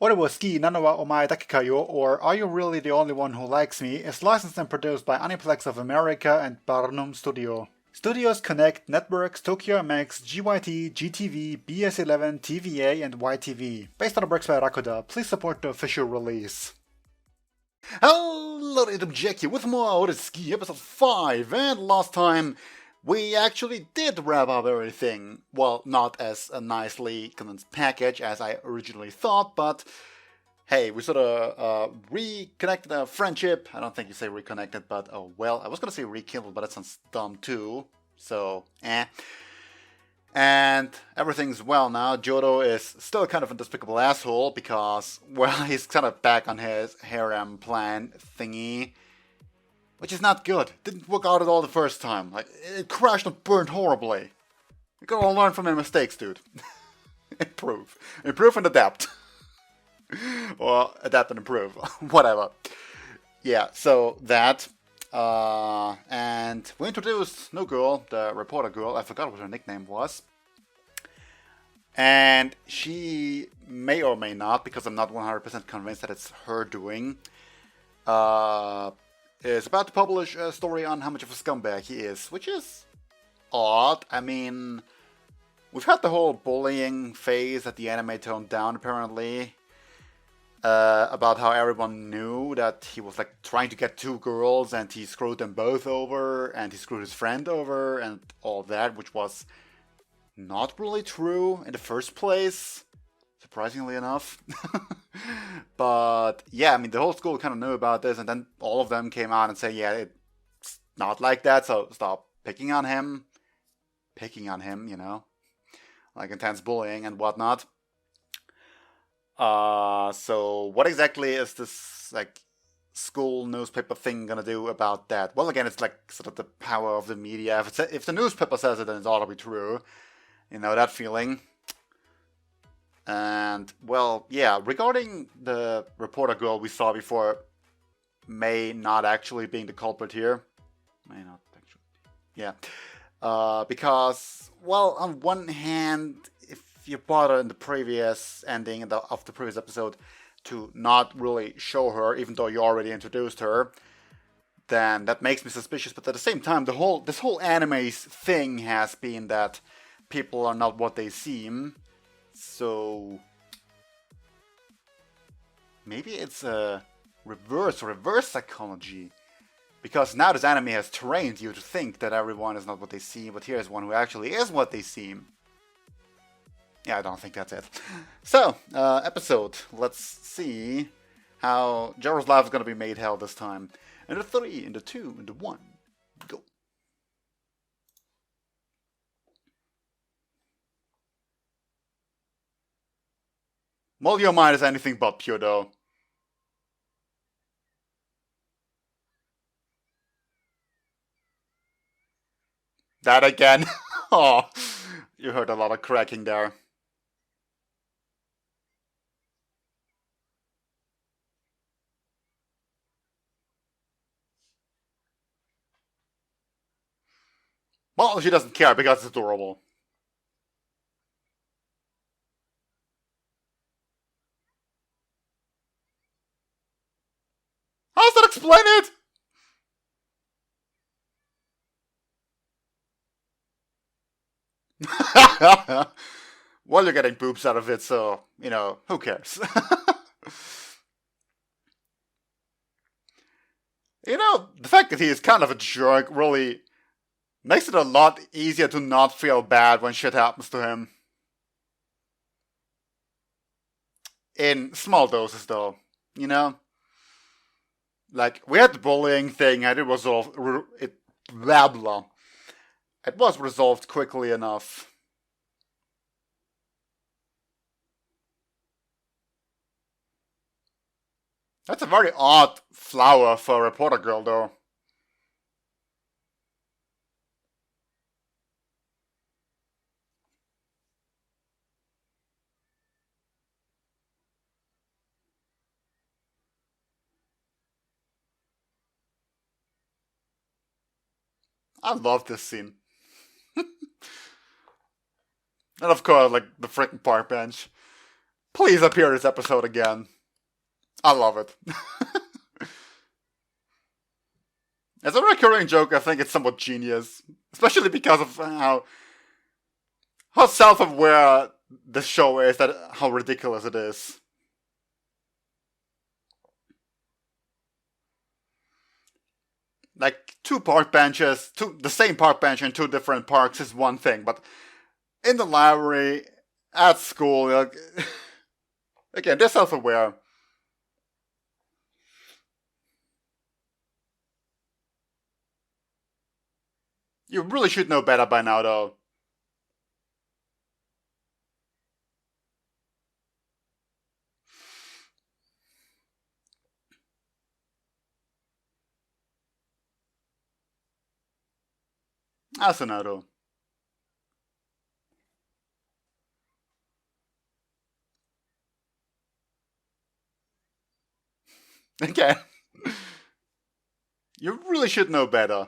OreSuki Nanawa Omae Dakikayo, or Are You Really the Only One Who Likes Me, is licensed and produced by Aniplex of America and Barnum Studio. Studios connect networks Tokyo MX, GYT, GTV, BS11, TVA, and YTV. Based on the works by Rakuda, please support the official release. Hello, it's Jack here with more OreSuki episode 5, and last time we actually did wrap up everything. Well, not as a nicely condensed package as I originally thought, but hey, we sort of reconnected our friendship. I don't think you say reconnected, but oh well. I was gonna say rekindled, but that sounds dumb too. So, And everything's well now. Jodo is still kind of a despicable asshole because, well, he's kind of back on his harem plan thingy. Which is not good. Didn't work out at all the first time. Like, it crashed and burned horribly. You gotta learn from your mistakes, dude. Improve. Improve and adapt. Or adapt and improve. Whatever. Yeah, so that. And we introduced new girl, the reporter girl. I forgot what her nickname was. And she may or may not, because I'm not 100% convinced that it's her doing, is about to publish a story on how much of a scumbag he is, which is odd. I mean, we've had the whole bullying phase that the anime toned down, apparently, about how everyone knew that he was like trying to get two girls and he screwed them both over and he screwed his friend over and all that, which was not really true in the first place. Surprisingly enough. But yeah, I mean, the whole school kind of knew about this, and then all of them came out and say, yeah, it's not like that, so stop picking on him. Picking on him, you know, like intense bullying and whatnot. So what exactly is this, like, school newspaper thing gonna do about that? Well, again, it's like sort of the power of the media. If the newspaper says it, then it's ought to be true. You know, that feeling. And, well, yeah, regarding the reporter girl we saw before, may not actually being the culprit here. May not actually. Yeah. Because, well, on one hand, if you bother in the previous ending of the previous episode to not really show her, even though you already introduced her, then that makes me suspicious. But at the same time, this whole anime's thing has been that people are not what they seem. So maybe it's a reverse psychology, because now this anime has trained you to think that everyone is not what they seem, but here's one who actually is what they seem. Yeah, I don't think that's it. So, episode. Let's see how Joro's life is gonna be made hell this time. And the 3, and the 2, and the 1. Go. Well, your mind is anything but pure, though. That again. Oh, you heard a lot of cracking there. Well, she doesn't care because it's adorable. How does that explain it? Well, you're getting boobs out of it, so, you know, who cares? You know, the fact that he is kind of a jerk really makes it a lot easier to not feel bad when shit happens to him. In small doses, though, you know? Like, we had the bullying thing, and it was all. Blah blah. It was resolved quickly enough. That's a very odd flower for a reporter girl, though. I love this scene. And of course, like, the freaking park bench. Please appear this episode again. I love it. As a recurring joke, I think it's somewhat genius. Especially because of how self-aware the show is, that how ridiculous it is. Like, the same park bench in two different parks is one thing, but in the library, at school, like, again, they're self-aware. You really should know better by now, though. Asunado. Again, you really should know better.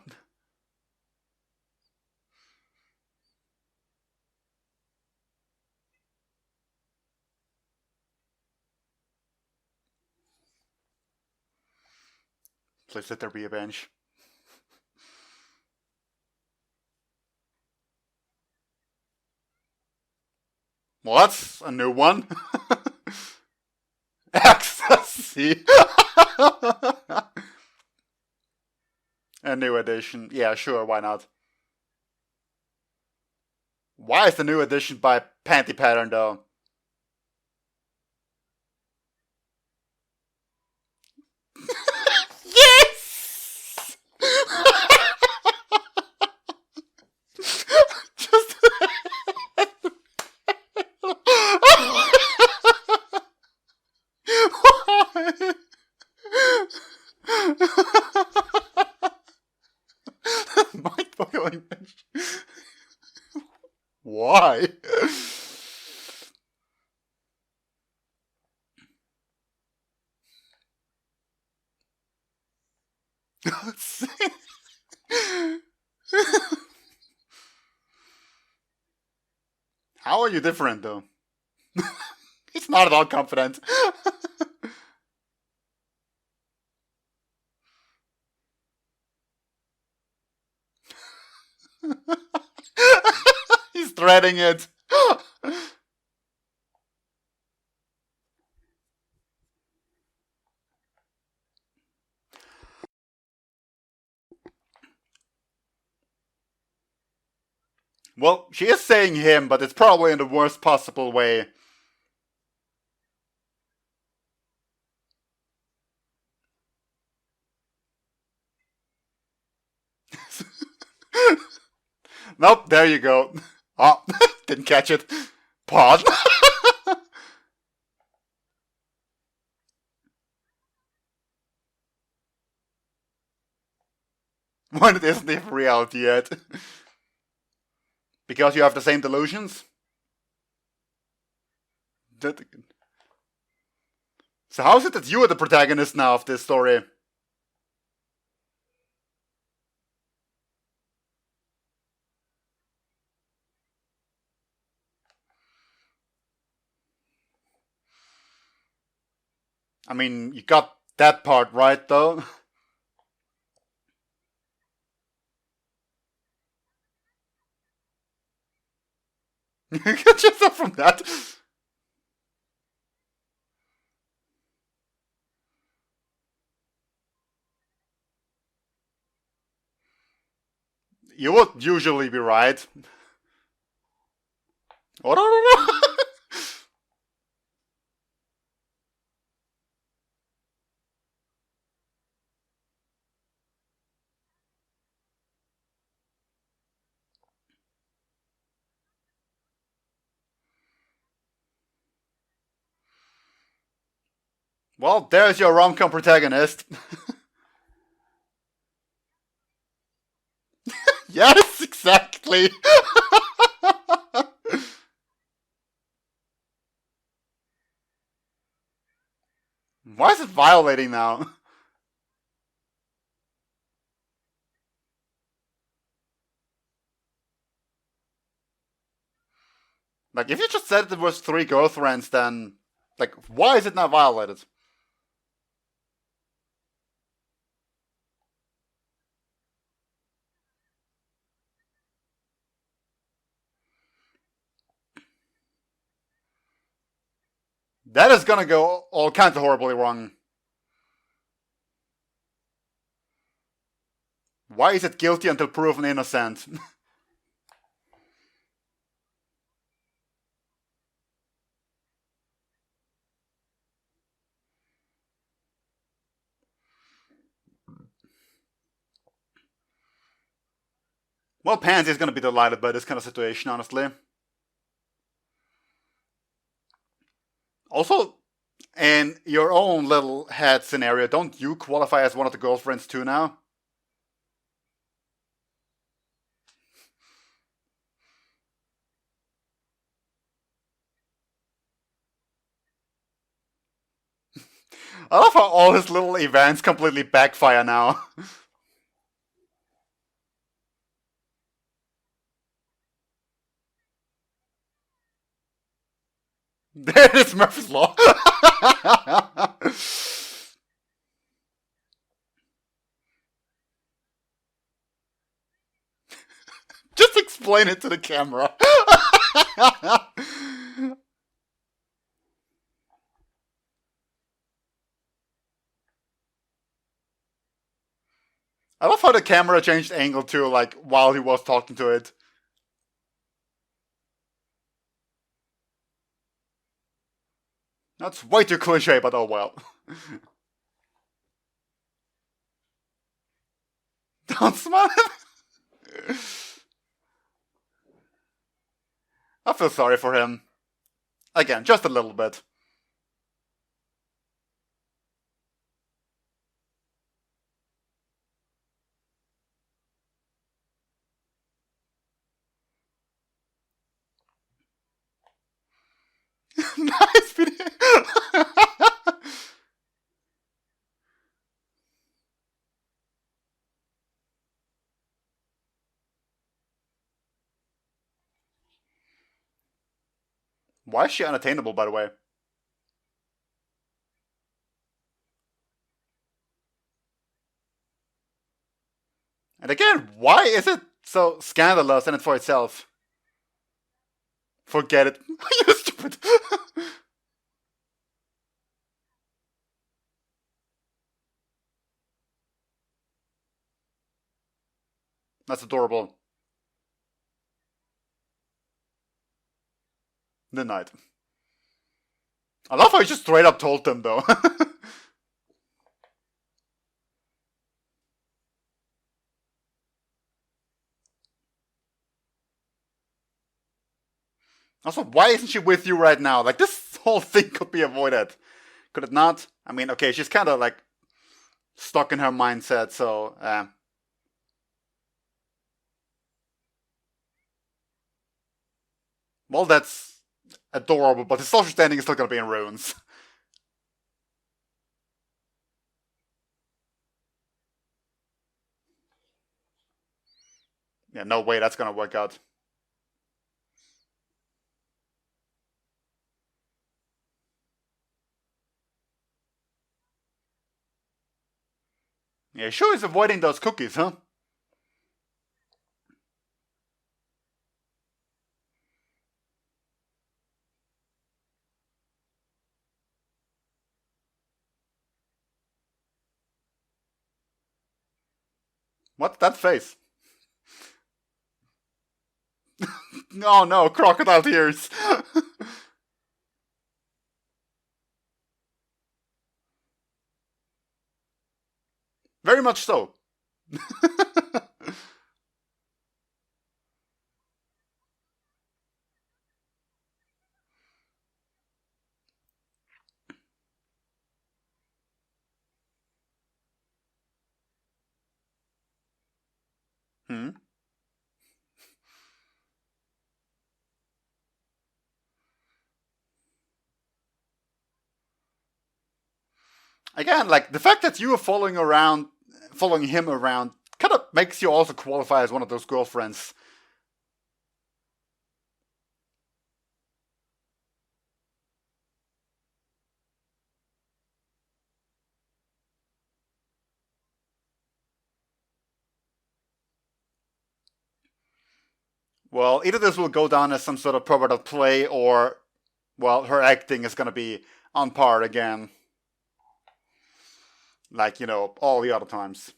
Please let there be a bench. What? A new one? Ecstasy. A new edition. Yeah, sure, why not? Why is the new edition by Panty Pattern, though? Yes! Just... Mind-boggling. Why? How are you different, though? He's not at all confident. He's dreading it. Well, she is saying him, but it's probably in the worst possible way. Nope, there you go. Oh, didn't catch it. Pause. When it isn't even reality yet. Because you have the same delusions? So how is it that you are the protagonist now of this story? I mean, you got that part right, though. You get yourself from that. You would usually be right. Well, there's your rom-com protagonist. Yes, exactly. Why is it violating now? Like, if you just said there was 3 girlfriends, then Like, why is it not violated? That is gonna go all kinds of horribly wrong. Why is it guilty until proven innocent? Well, Pansy is gonna be delighted by this kind of situation, honestly. Also, in your own little head scenario, don't you qualify as one of the girlfriends too now? I love how all his little events completely backfire now. There it is, Murphy's Law. Just explain it to the camera. I love how the camera changed angle too, like while he was talking to it. That's way too cliche, but oh well. Don't smile. I feel sorry for him. Again, just a little bit. Nice video. Why is she unattainable, by the way? And again, why is it so scandalous in it for itself? Forget it. You're stupid. That's adorable. Denied. I love how he just straight up told them, though. Also, why isn't she with you right now? Like, this whole thing could be avoided. Could it not? I mean, okay, she's kind of like stuck in her mindset, so. Well, that's adorable, but his social standing is still gonna be in ruins. Yeah, no way that's gonna work out. Yeah, sure is avoiding those cookies, huh? What's that face? Oh no, crocodile tears. Very much so. Hmm. Again, like the fact that you are following him around, kind of makes you also qualify as one of those girlfriends. Well, either this will go down as some sort of perverted play, or, well, her acting is gonna be on par again. Like, all the other times.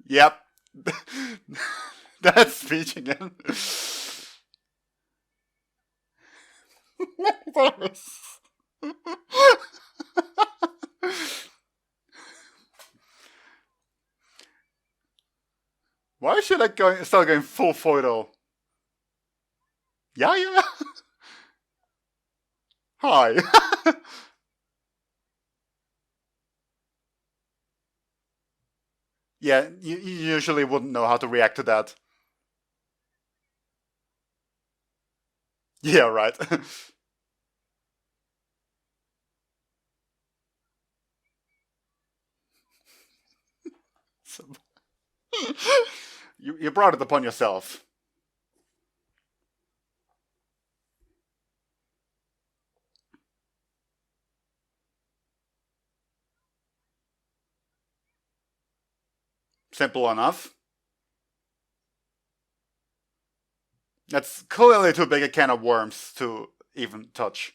Yep. That speech again. Why should I start going full photo? Yeah. Hi. Yeah, you usually wouldn't know how to react to that. Yeah, right. So, you brought it upon yourself. Simple enough. That's clearly too big a can of worms to even touch.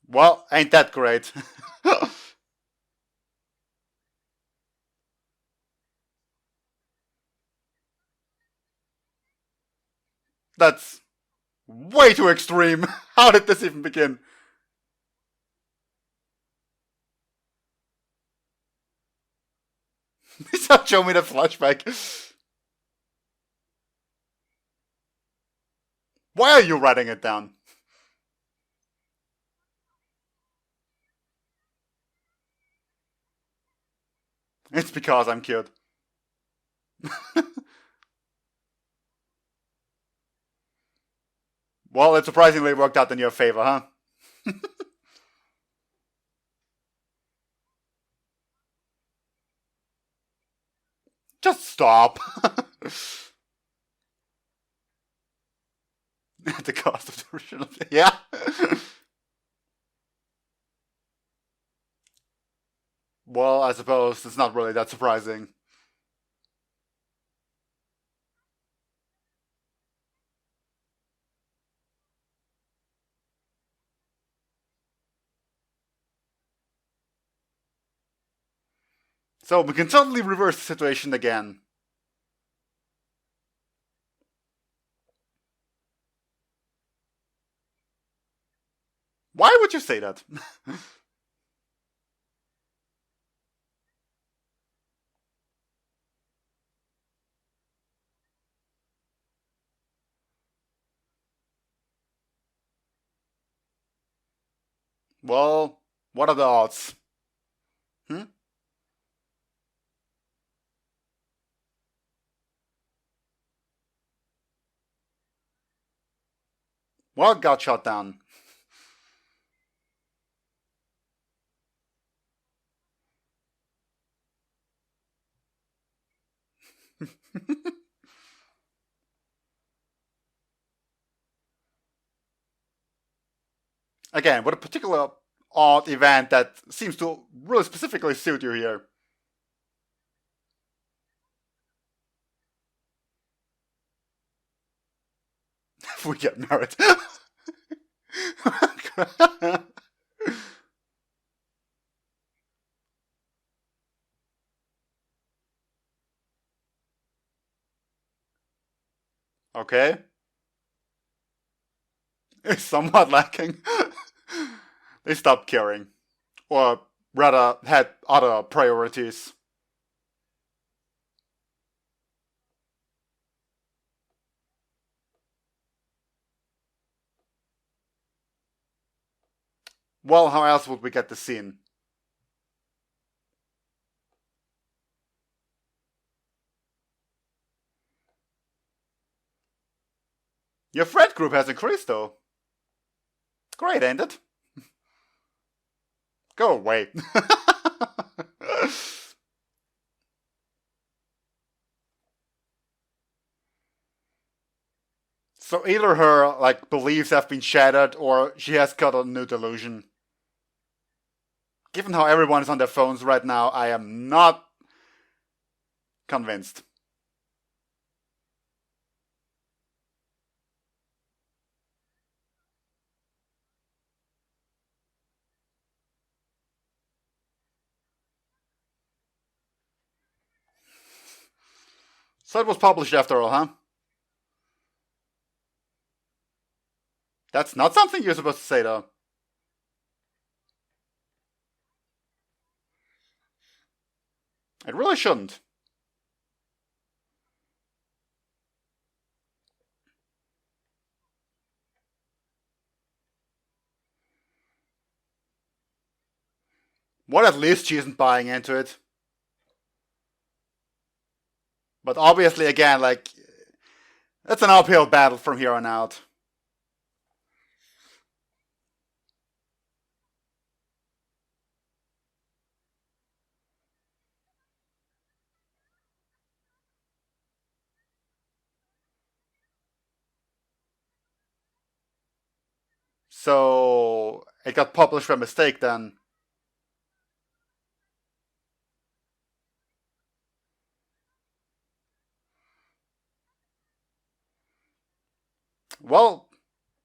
Well, ain't that great? That's way too extreme. How did this even begin? Please don't show me the flashback. Why are you writing it down? It's because I'm cute. Well, it surprisingly worked out in your favor, huh? Just stop. At the cost of the original. Yeah. Well, I suppose it's not really that surprising. So we can totally reverse the situation again. Why would you say that? Well, what are the odds? Hmm? Well, got shot down. Again, with a particular odd event that seems to really specifically suit you here. If we get married. Okay. It's somewhat lacking. They stopped caring. Or rather, had other priorities. Well, how else would we get the scene? Your friend group has increased, though. Great, ain't it? Go away. So either her like beliefs have been shattered or she has got a new delusion. Given how everyone is on their phones right now, I am not convinced. So it was published after all, huh? That's not something you're supposed to say, though. It really shouldn't. What at least she isn't buying into it. But obviously, again, like, it's an uphill battle from here on out. So it got published by mistake then. Well,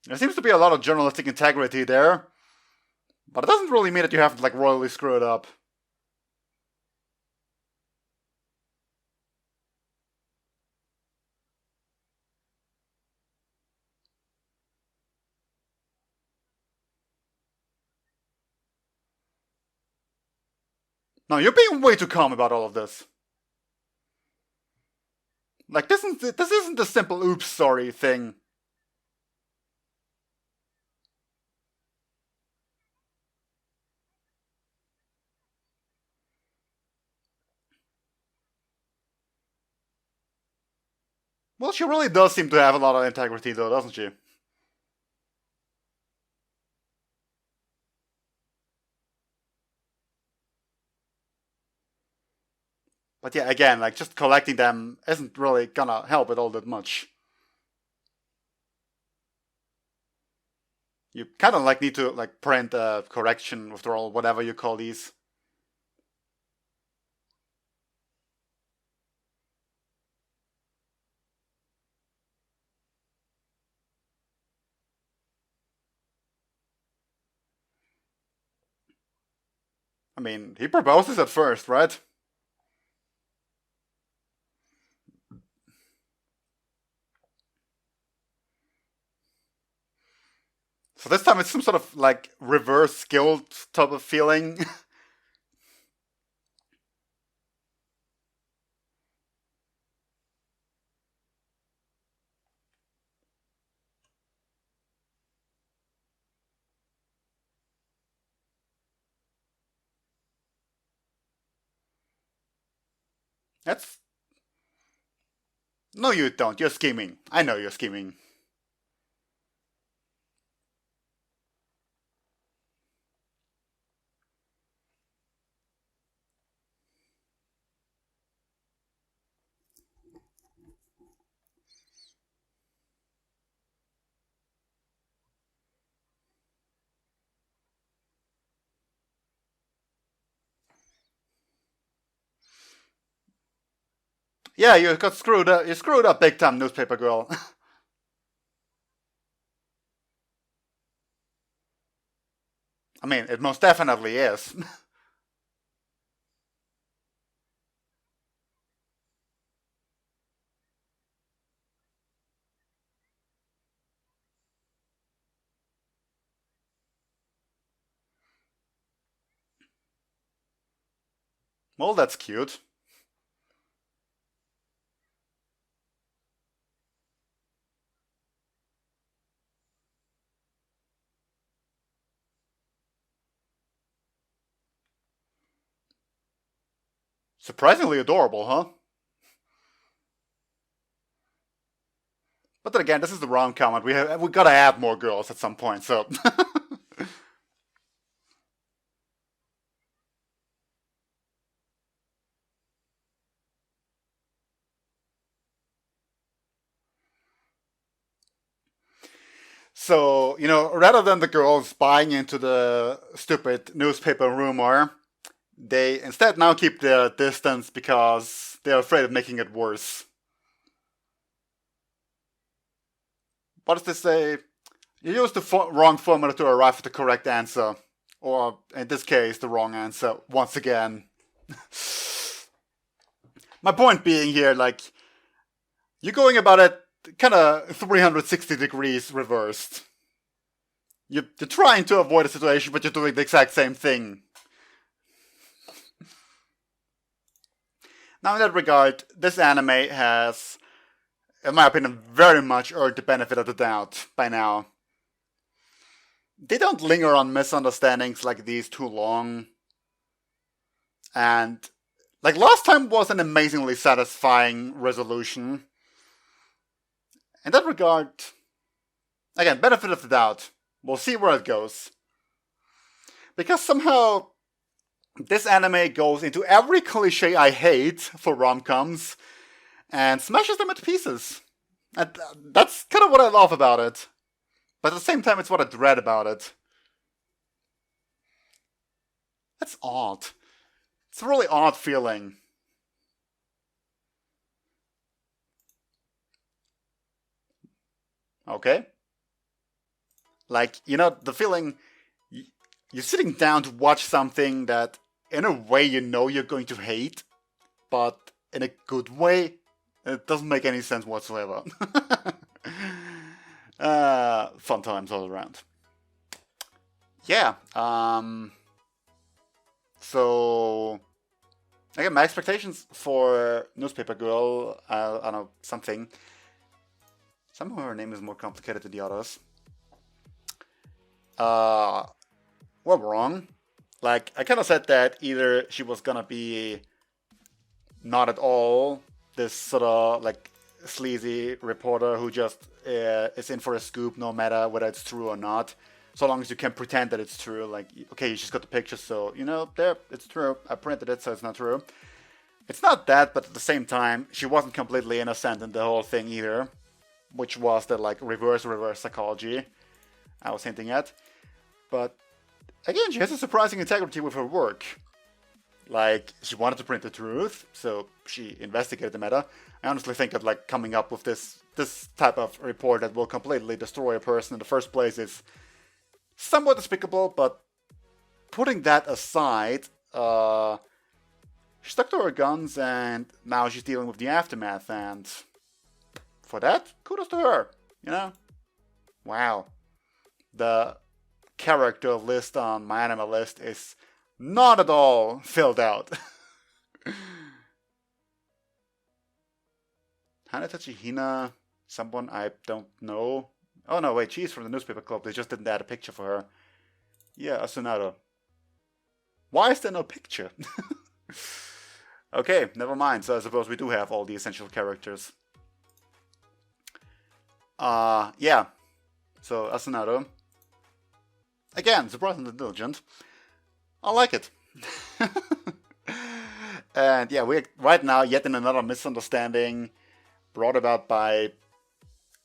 there seems to be a lot of journalistic integrity there, but it doesn't really mean that you have to like royally screw it up. No, you're being way too calm about all of this. Like this isn't a simple oops sorry thing. Well, she really does seem to have a lot of integrity though, doesn't she? But yeah, again, like just collecting them isn't really gonna help it all that much. You kind of like need to like print a correction withdrawal, whatever you call these. I mean, he proposes at first, right? So this time it's some sort of like reverse guilt type of feeling. That's no, you don't. You're scheming. I know you're scheming. Yeah, you got screwed up. You screwed up big time, newspaper girl. I mean, it most definitely is. Well, that's cute. Surprisingly adorable, huh? But then again, this is the wrong comment. We gotta add more girls at some point. So So, you know, rather than the girls buying into the stupid newspaper rumor, they instead now keep their distance because they're afraid of making it worse. What does this say? You used the wrong formula to arrive at the correct answer. Or, in this case, the wrong answer once again. My point being here, like, you're going about it kind of 360 degrees reversed. You're trying to avoid a situation, but you're doing the exact same thing. Now, in that regard, this anime has, in my opinion, very much earned the benefit of the doubt by now. They don't linger on misunderstandings like these too long. And, like, last time was an amazingly satisfying resolution. In that regard, again, benefit of the doubt. We'll see where it goes. Because somehow, this anime goes into every cliche I hate for rom-coms and smashes them into pieces. And that's kind of what I love about it. But at the same time, it's what I dread about it. That's odd. It's a really odd feeling. Okay? Like, you know, the feeling you're sitting down to watch something that, in a way, you know you're going to hate, but in a good way, it doesn't make any sense whatsoever. Fun times all around. Yeah, so, again, my expectations for Newspaper Girl, I don't know, something. Somehow her name is more complicated than the others. Well, wrong. Like, I kind of said that either she was gonna be not at all this sort of, like, sleazy reporter who just is in for a scoop no matter whether it's true or not. So long as you can pretend that it's true. Like, okay, you just got the picture, so, you know, there, it's true. I printed it, so it's not true. It's not that, but at the same time, she wasn't completely innocent in the whole thing either. Which was the, like, reverse psychology I was hinting at. But, again, she has a surprising integrity with her work. Like, she wanted to print the truth, so she investigated the matter. I honestly think that, like, coming up with this type of report that will completely destroy a person in the first place is somewhat despicable, but putting that aside, she stuck to her guns, and now she's dealing with the aftermath, and for that, kudos to her, you know? Wow. The character list on my anime list is not at all filled out. Hanetachi Hina, someone I don't know. Oh no, wait, she's from the newspaper club. They just didn't add a picture for her. Yeah, Asunado. Why is there no picture? Okay, never mind. So I suppose we do have all the essential characters. Yeah. So, Asunado. Again, surprisingly diligent. I like it. And yeah, we're right now yet in another misunderstanding brought about by,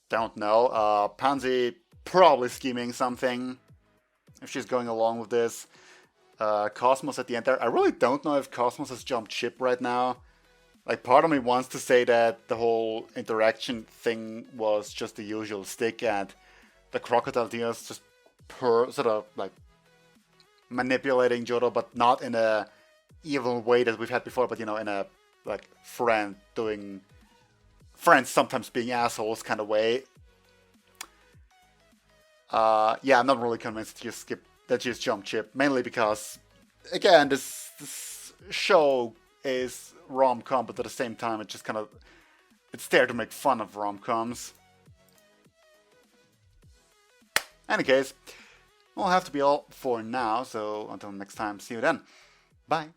don't know, Pansy probably scheming something if she's going along with this. Cosmos at the end there. I really don't know if Cosmos has jumped ship right now. Like, part of me wants to say that the whole interaction thing was just the usual stick and the crocodile deals just sort of like manipulating Jodo, but not in a evil way that we've had before, but, you know, in a, like, friends sometimes being assholes kind of way. Yeah, I'm not really convinced that you just jumped ship, mainly because, again, this show is rom-com, but at the same time, it's there to make fun of rom-coms. Any case, will have to be all for now, so until next time, see you then. Bye.